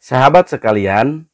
Sahabat sekalian,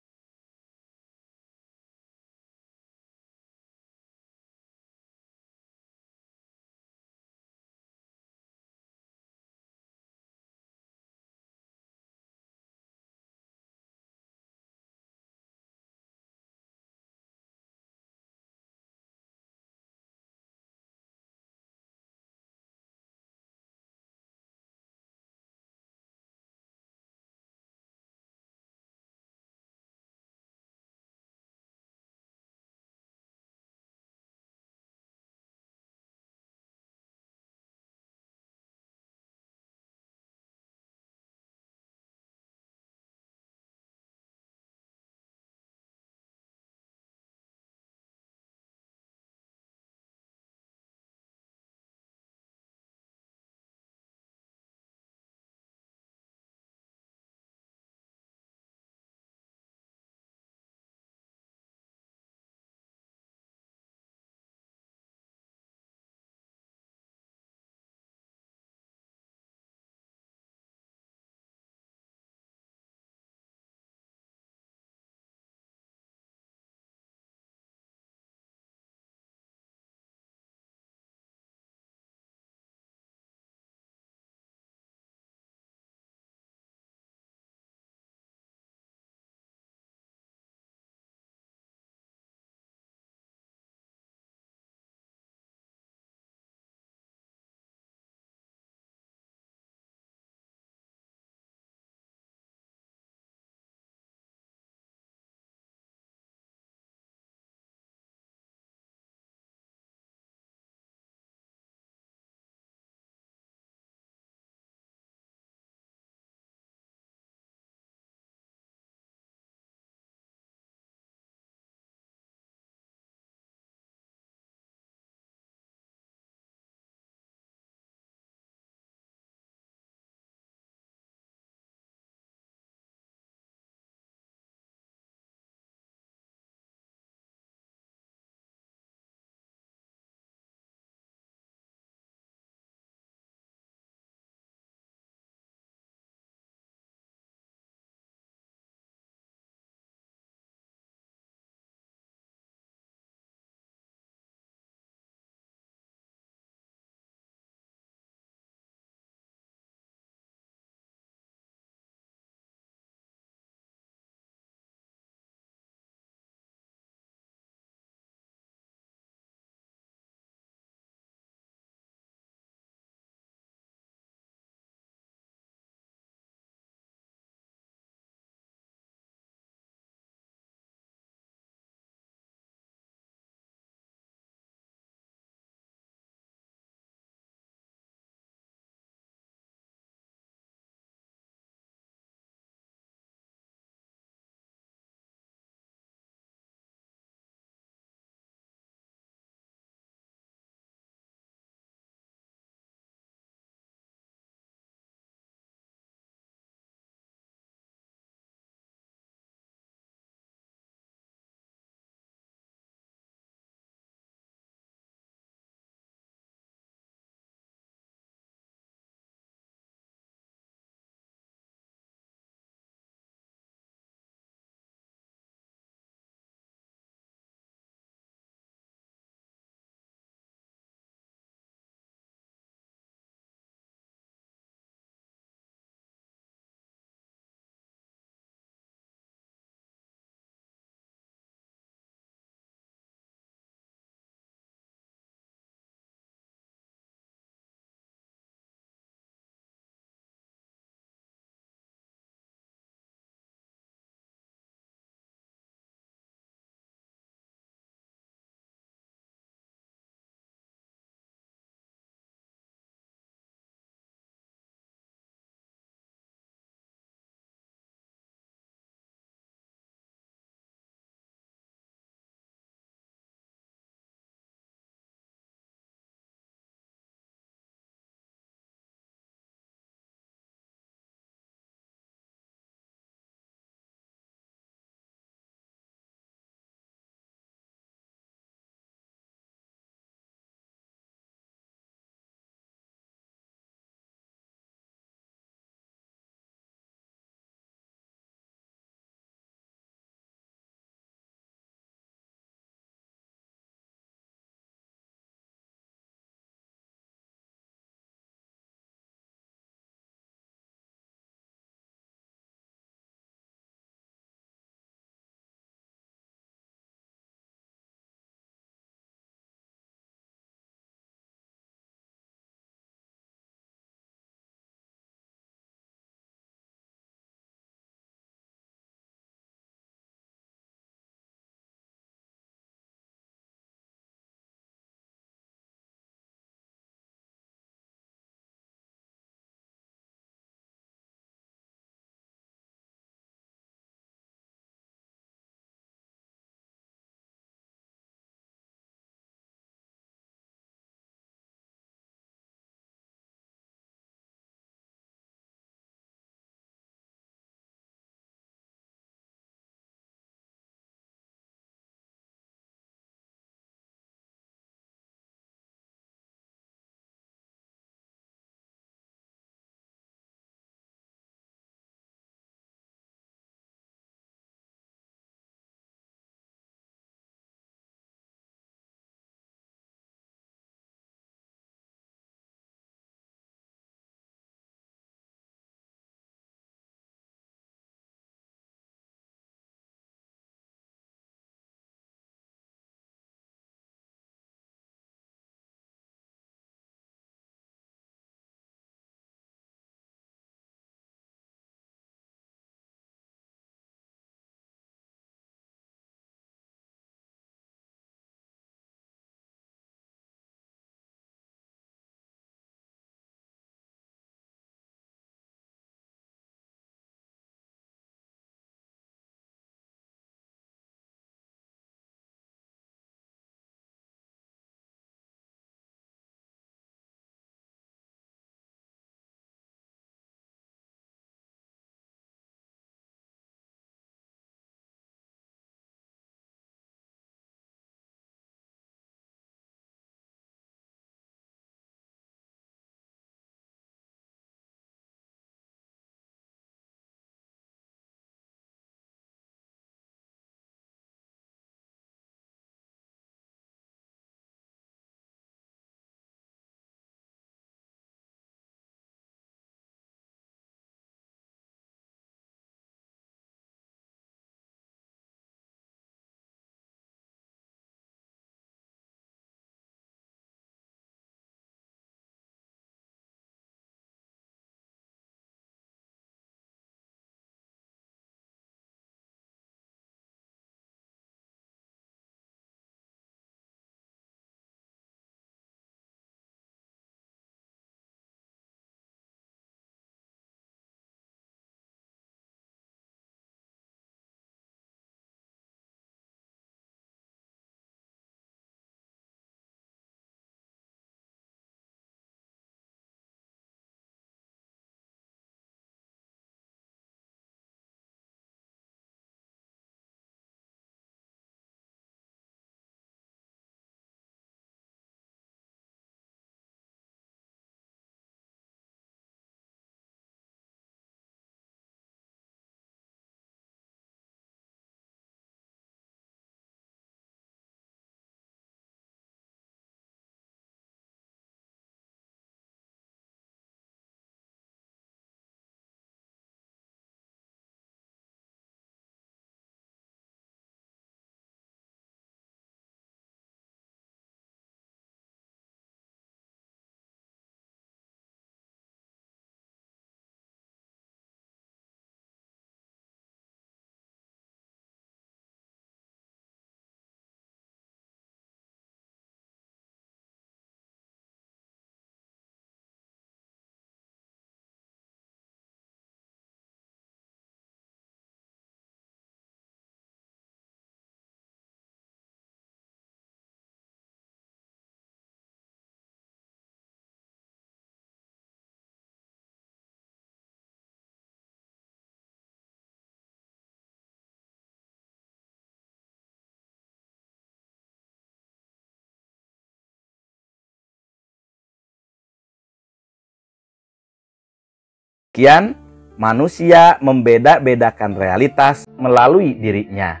Kian, manusia membeda-bedakan realitas melalui dirinya.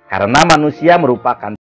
Karena manusia merupakan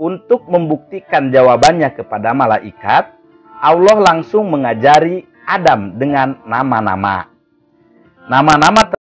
untuk membuktikan jawabannya kepada malaikat, Allah langsung mengajari Adam dengan nama-nama. Nama-nama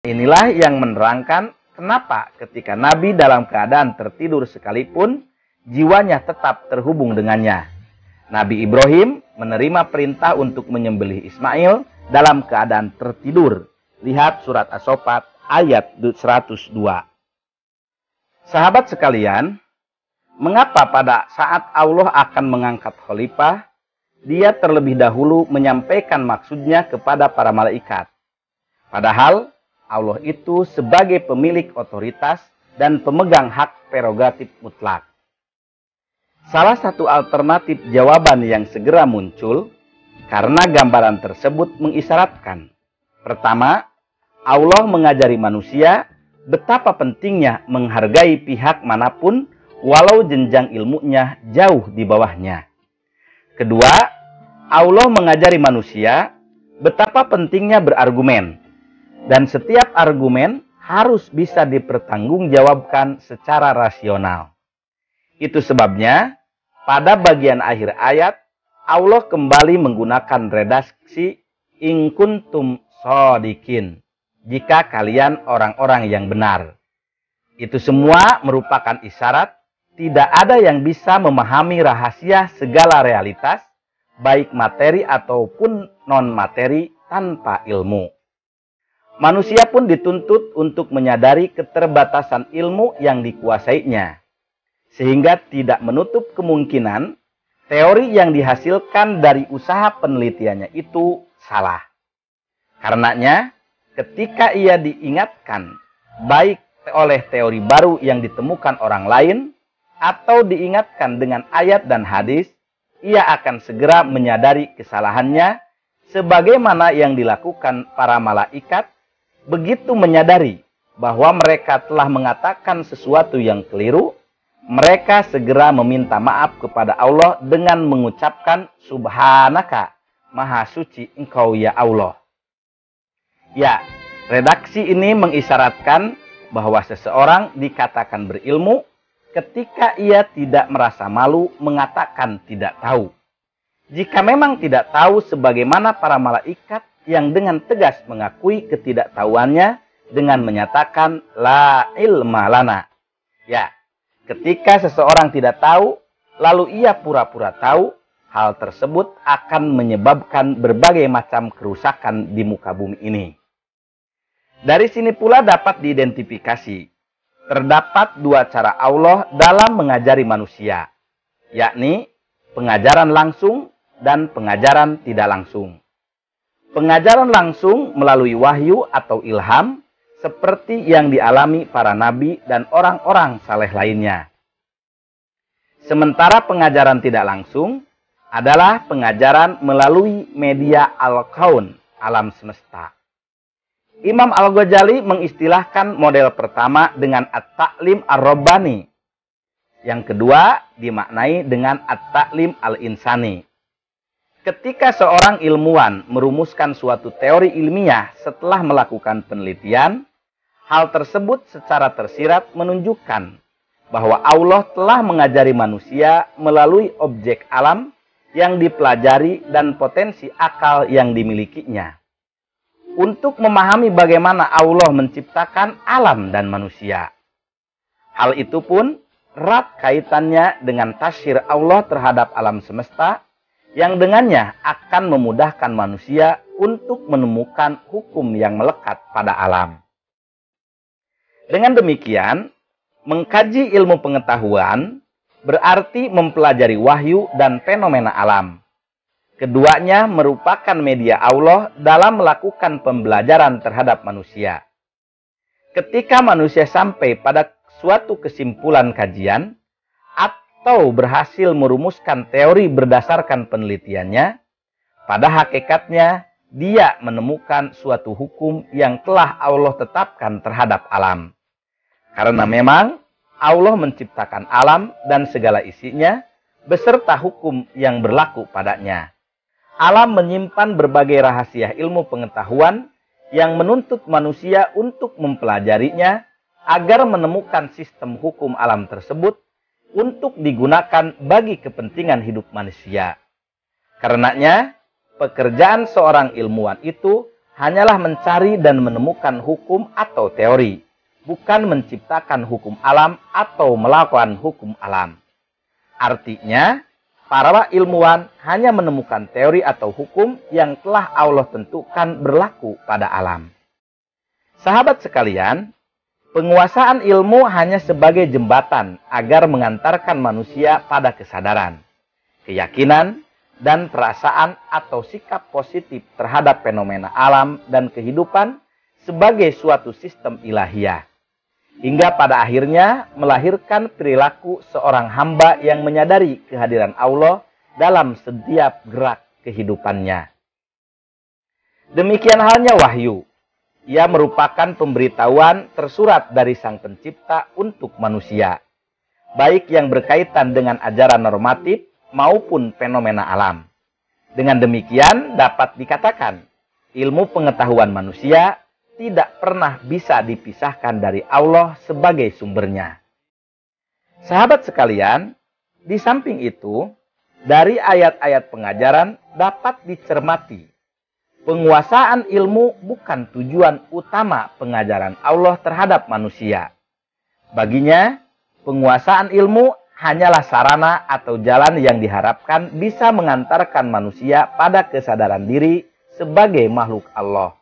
Inilah yang menerangkan kenapa ketika Nabi dalam keadaan tertidur sekalipun, jiwanya tetap terhubung dengannya. Nabi Ibrahim menerima perintah untuk menyembelih Ismail dalam keadaan tertidur. Lihat surat As-Saffat ayat 102. Sahabat sekalian, mengapa pada saat Allah akan mengangkat khalifah, dia terlebih dahulu menyampaikan maksudnya kepada para malaikat? Padahal Allah itu sebagai pemilik otoritas dan pemegang hak prerogatif mutlak. Salah satu alternatif jawaban yang segera muncul karena gambaran tersebut mengisyaratkan. Pertama, Allah mengajari manusia betapa pentingnya menghargai pihak manapun walau jenjang ilmunya jauh di bawahnya. Kedua, Allah mengajari manusia betapa pentingnya berargumen dan setiap argumen harus bisa dipertanggungjawabkan secara rasional. Itu sebabnya, pada bagian akhir ayat, Allah kembali menggunakan redaksi in kuntum shodiqin, jika kalian orang-orang yang benar. Itu semua merupakan isyarat tidak ada yang bisa memahami rahasia segala realitas, baik materi ataupun non-materi tanpa ilmu. Manusia pun dituntut untuk menyadari keterbatasan ilmu yang dikuasainya, sehingga tidak menutup kemungkinan teori yang dihasilkan dari usaha penelitiannya itu salah. Karenanya, ketika ia diingatkan baik oleh teori baru yang ditemukan orang lain atau diingatkan dengan ayat dan hadis, ia akan segera menyadari kesalahannya sebagaimana yang dilakukan para malaikat begitu menyadari bahwa mereka telah mengatakan sesuatu yang keliru. Mereka segera meminta maaf kepada Allah dengan mengucapkan Subhanaka, Maha Suci Engkau ya Allah. Ya, redaksi ini mengisyaratkan bahwa seseorang dikatakan berilmu ketika ia tidak merasa malu mengatakan tidak tahu. Jika memang tidak tahu sebagaimana para malaikat yang dengan tegas mengakui ketidaktahuannya dengan menyatakan la ilma lana. Ya, ketika seseorang tidak tahu, lalu ia pura-pura tahu, hal tersebut akan menyebabkan berbagai macam kerusakan di muka bumi ini. Dari sini pula dapat diidentifikasi, terdapat dua cara Allah dalam mengajari manusia, yakni pengajaran langsung dan pengajaran tidak langsung. Pengajaran langsung melalui wahyu atau ilham, seperti yang dialami para nabi dan orang-orang saleh lainnya. Sementara pengajaran tidak langsung adalah pengajaran melalui media al-kaun, alam semesta. Imam Al-Ghazali mengistilahkan model pertama dengan at-ta'lim ar-rabbani. Yang kedua dimaknai dengan at-ta'lim al-insani. Ketika seorang ilmuwan merumuskan suatu teori ilmiah setelah melakukan penelitian, hal tersebut secara tersirat menunjukkan bahwa Allah telah mengajari manusia melalui objek alam yang dipelajari dan potensi akal yang dimilikinya. Untuk memahami bagaimana Allah menciptakan alam dan manusia. Hal itu pun erat kaitannya dengan tasyir Allah terhadap alam semesta, yang dengannya akan memudahkan manusia untuk menemukan hukum yang melekat pada alam. Dengan demikian, mengkaji ilmu pengetahuan berarti mempelajari wahyu dan fenomena alam. Keduanya merupakan media Allah dalam melakukan pembelajaran terhadap manusia. Ketika manusia sampai pada suatu kesimpulan kajian, atau berhasil merumuskan teori berdasarkan penelitiannya, pada hakikatnya dia menemukan suatu hukum yang telah Allah tetapkan terhadap alam. Karena memang Allah menciptakan alam dan segala isinya beserta hukum yang berlaku padanya. Alam menyimpan berbagai rahasia ilmu pengetahuan yang menuntut manusia untuk mempelajarinya agar menemukan sistem hukum alam tersebut untuk digunakan bagi kepentingan hidup manusia. Karenanya, pekerjaan seorang ilmuwan itu hanyalah mencari dan menemukan hukum atau teori, bukan menciptakan hukum alam atau melakukan hukum alam. Artinya, para ilmuwan hanya menemukan teori atau hukum yang telah Allah tentukan berlaku pada alam. Sahabat sekalian, penguasaan ilmu hanya sebagai jembatan agar mengantarkan manusia pada kesadaran, keyakinan, dan perasaan atau sikap positif terhadap fenomena alam dan kehidupan sebagai suatu sistem ilahiyah. Hingga pada akhirnya melahirkan perilaku seorang hamba yang menyadari kehadiran Allah dalam setiap gerak kehidupannya. Demikian halnya wahyu. Ia merupakan pemberitahuan tersurat dari Sang Pencipta untuk manusia, baik yang berkaitan dengan ajaran normatif maupun fenomena alam. Dengan demikian dapat dikatakan, ilmu pengetahuan manusia tidak pernah bisa dipisahkan dari Allah sebagai sumbernya. Sahabat sekalian, di samping itu, dari ayat-ayat pengajaran dapat dicermati, penguasaan ilmu bukan tujuan utama pengajaran Allah terhadap manusia. Baginya, penguasaan ilmu hanyalah sarana atau jalan yang diharapkan bisa mengantarkan manusia pada kesadaran diri sebagai makhluk Allah,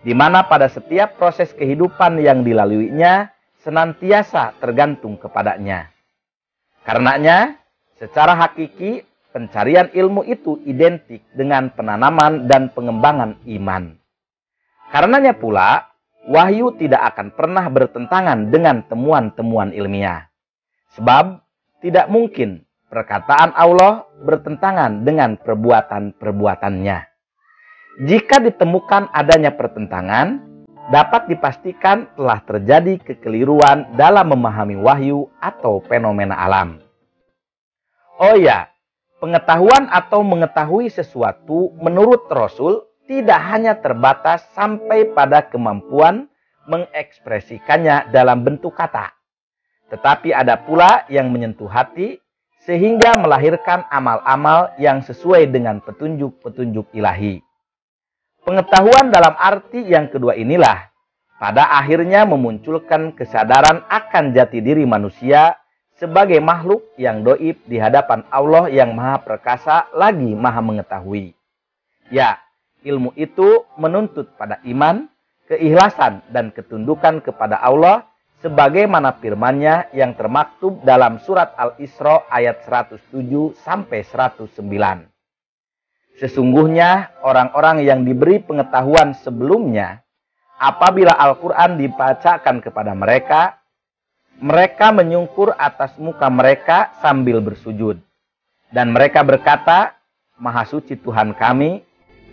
di mana pada setiap proses kehidupan yang dilaluinya senantiasa tergantung kepadanya. Karenanya, secara hakiki, pencarian ilmu itu identik dengan penanaman dan pengembangan iman. Karenanya pula, wahyu tidak akan pernah bertentangan dengan temuan-temuan ilmiah. Sebab, tidak mungkin perkataan Allah bertentangan dengan perbuatan-perbuatannya. Jika ditemukan adanya pertentangan, dapat dipastikan telah terjadi kekeliruan dalam memahami wahyu atau fenomena alam. Oh ya, pengetahuan atau mengetahui sesuatu menurut Rasul tidak hanya terbatas sampai pada kemampuan mengekspresikannya dalam bentuk kata, tetapi ada pula yang menyentuh hati sehingga melahirkan amal-amal yang sesuai dengan petunjuk-petunjuk ilahi. Pengetahuan dalam arti yang kedua inilah pada akhirnya memunculkan kesadaran akan jati diri manusia sebagai makhluk yang doib di hadapan Allah yang maha perkasa lagi maha mengetahui. Ya, ilmu itu menuntut pada iman, keikhlasan, dan ketundukan kepada Allah sebagaimana firman-Nya yang termaktub dalam surat Al-Isra ayat 107-109. Sesungguhnya orang-orang yang diberi pengetahuan sebelumnya, apabila Al-Quran dibacakan kepada mereka, mereka menyungkur atas muka mereka sambil bersujud. Dan mereka berkata, Maha suci Tuhan kami,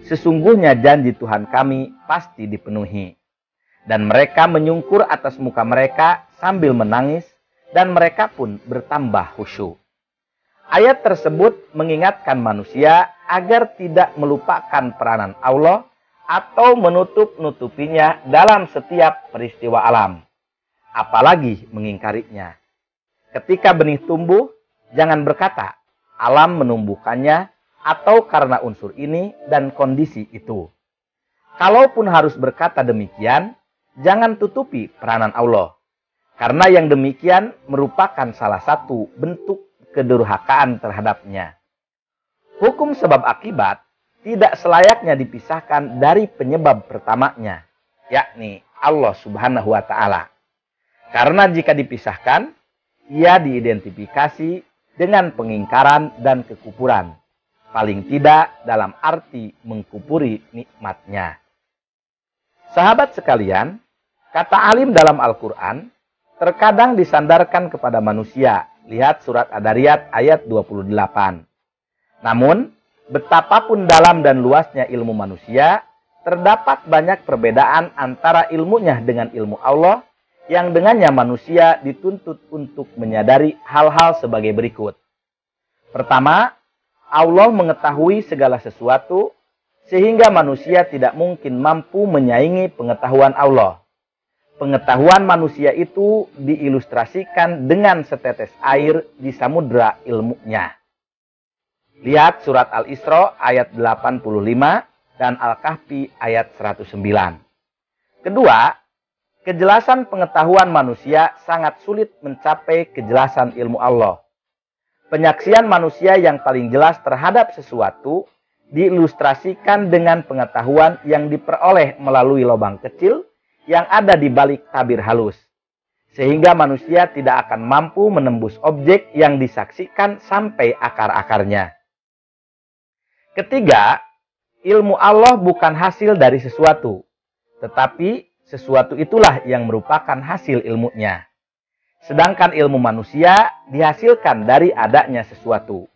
sesungguhnya janji Tuhan kami pasti dipenuhi. Dan mereka menyungkur atas muka mereka sambil menangis, dan mereka pun bertambah khusyuk. Ayat tersebut mengingatkan manusia agar tidak melupakan peranan Allah atau menutup-nutupinya dalam setiap peristiwa alam, apalagi mengingkarinya. Ketika benih tumbuh, jangan berkata, alam menumbuhkannya atau karena unsur ini dan kondisi itu. Kalaupun harus berkata demikian, jangan tutupi peranan Allah, karena yang demikian merupakan salah satu bentuk kedurhakaan terhadapnya. Hukum sebab akibat tidak selayaknya dipisahkan dari penyebab pertamanya, yakni Allah Subhanahu wa Ta'ala. Karena jika dipisahkan, ia diidentifikasi dengan pengingkaran dan kekufuran, paling tidak dalam arti mengkufuri nikmatnya. Sahabat sekalian, kata alim dalam Al-Quran terkadang disandarkan kepada manusia. Lihat surat Ad-Dariyat ayat 28. Namun, betapapun dalam dan luasnya ilmu manusia, terdapat banyak perbedaan antara ilmunya dengan ilmu Allah, yang dengannya manusia dituntut untuk menyadari hal-hal sebagai berikut. Pertama, Allah mengetahui segala sesuatu, sehingga manusia tidak mungkin mampu menyaingi pengetahuan Allah. Pengetahuan manusia itu diilustrasikan dengan setetes air di samudra ilmunya. Lihat surat Al-Isra ayat 85 dan Al-Kahfi ayat 109. Kedua, kejelasan pengetahuan manusia sangat sulit mencapai kejelasan ilmu Allah. Penyaksian manusia yang paling jelas terhadap sesuatu diilustrasikan dengan pengetahuan yang diperoleh melalui lubang kecil yang ada di balik tabir halus, sehingga manusia tidak akan mampu menembus objek yang disaksikan sampai akar-akarnya. Ketiga, ilmu Allah bukan hasil dari sesuatu, tetapi sesuatu itulah yang merupakan hasil ilmunya. Sedangkan ilmu manusia dihasilkan dari adanya sesuatu.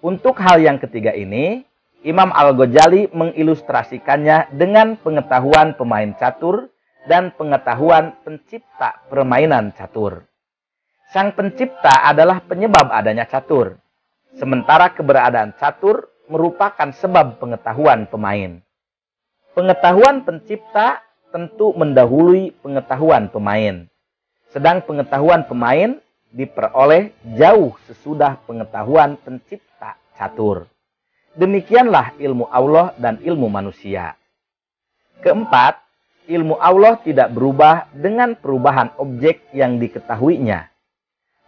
Untuk hal yang ketiga ini, Imam Al-Ghazali mengilustrasikannya dengan pengetahuan pemain catur dan pengetahuan pencipta permainan catur. Sang pencipta adalah penyebab adanya catur, sementara keberadaan catur merupakan sebab pengetahuan pemain. Pengetahuan pencipta tentu mendahului pengetahuan pemain, sedang pengetahuan pemain diperoleh jauh sesudah pengetahuan pencipta catur. Demikianlah ilmu Allah dan ilmu manusia. Keempat, ilmu Allah tidak berubah dengan perubahan objek yang diketahuinya.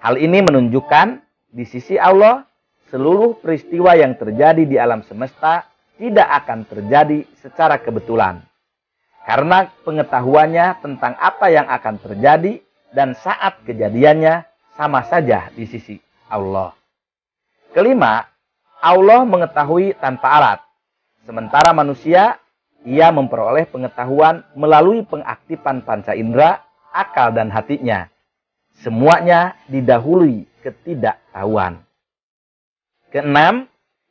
Hal ini menunjukkan di sisi Allah, seluruh peristiwa yang terjadi di alam semesta tidak akan terjadi secara kebetulan, karena pengetahuannya tentang apa yang akan terjadi dan saat kejadiannya sama saja di sisi Allah. Kelima, Allah mengetahui tanpa alat, sementara manusia ia memperoleh pengetahuan melalui pengaktifan panca indera, akal dan hatinya. Semuanya didahului ketidaktahuan. Keenam,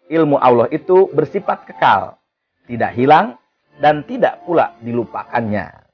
ilmu Allah itu bersifat kekal, tidak hilang dan tidak pula dilupakannya.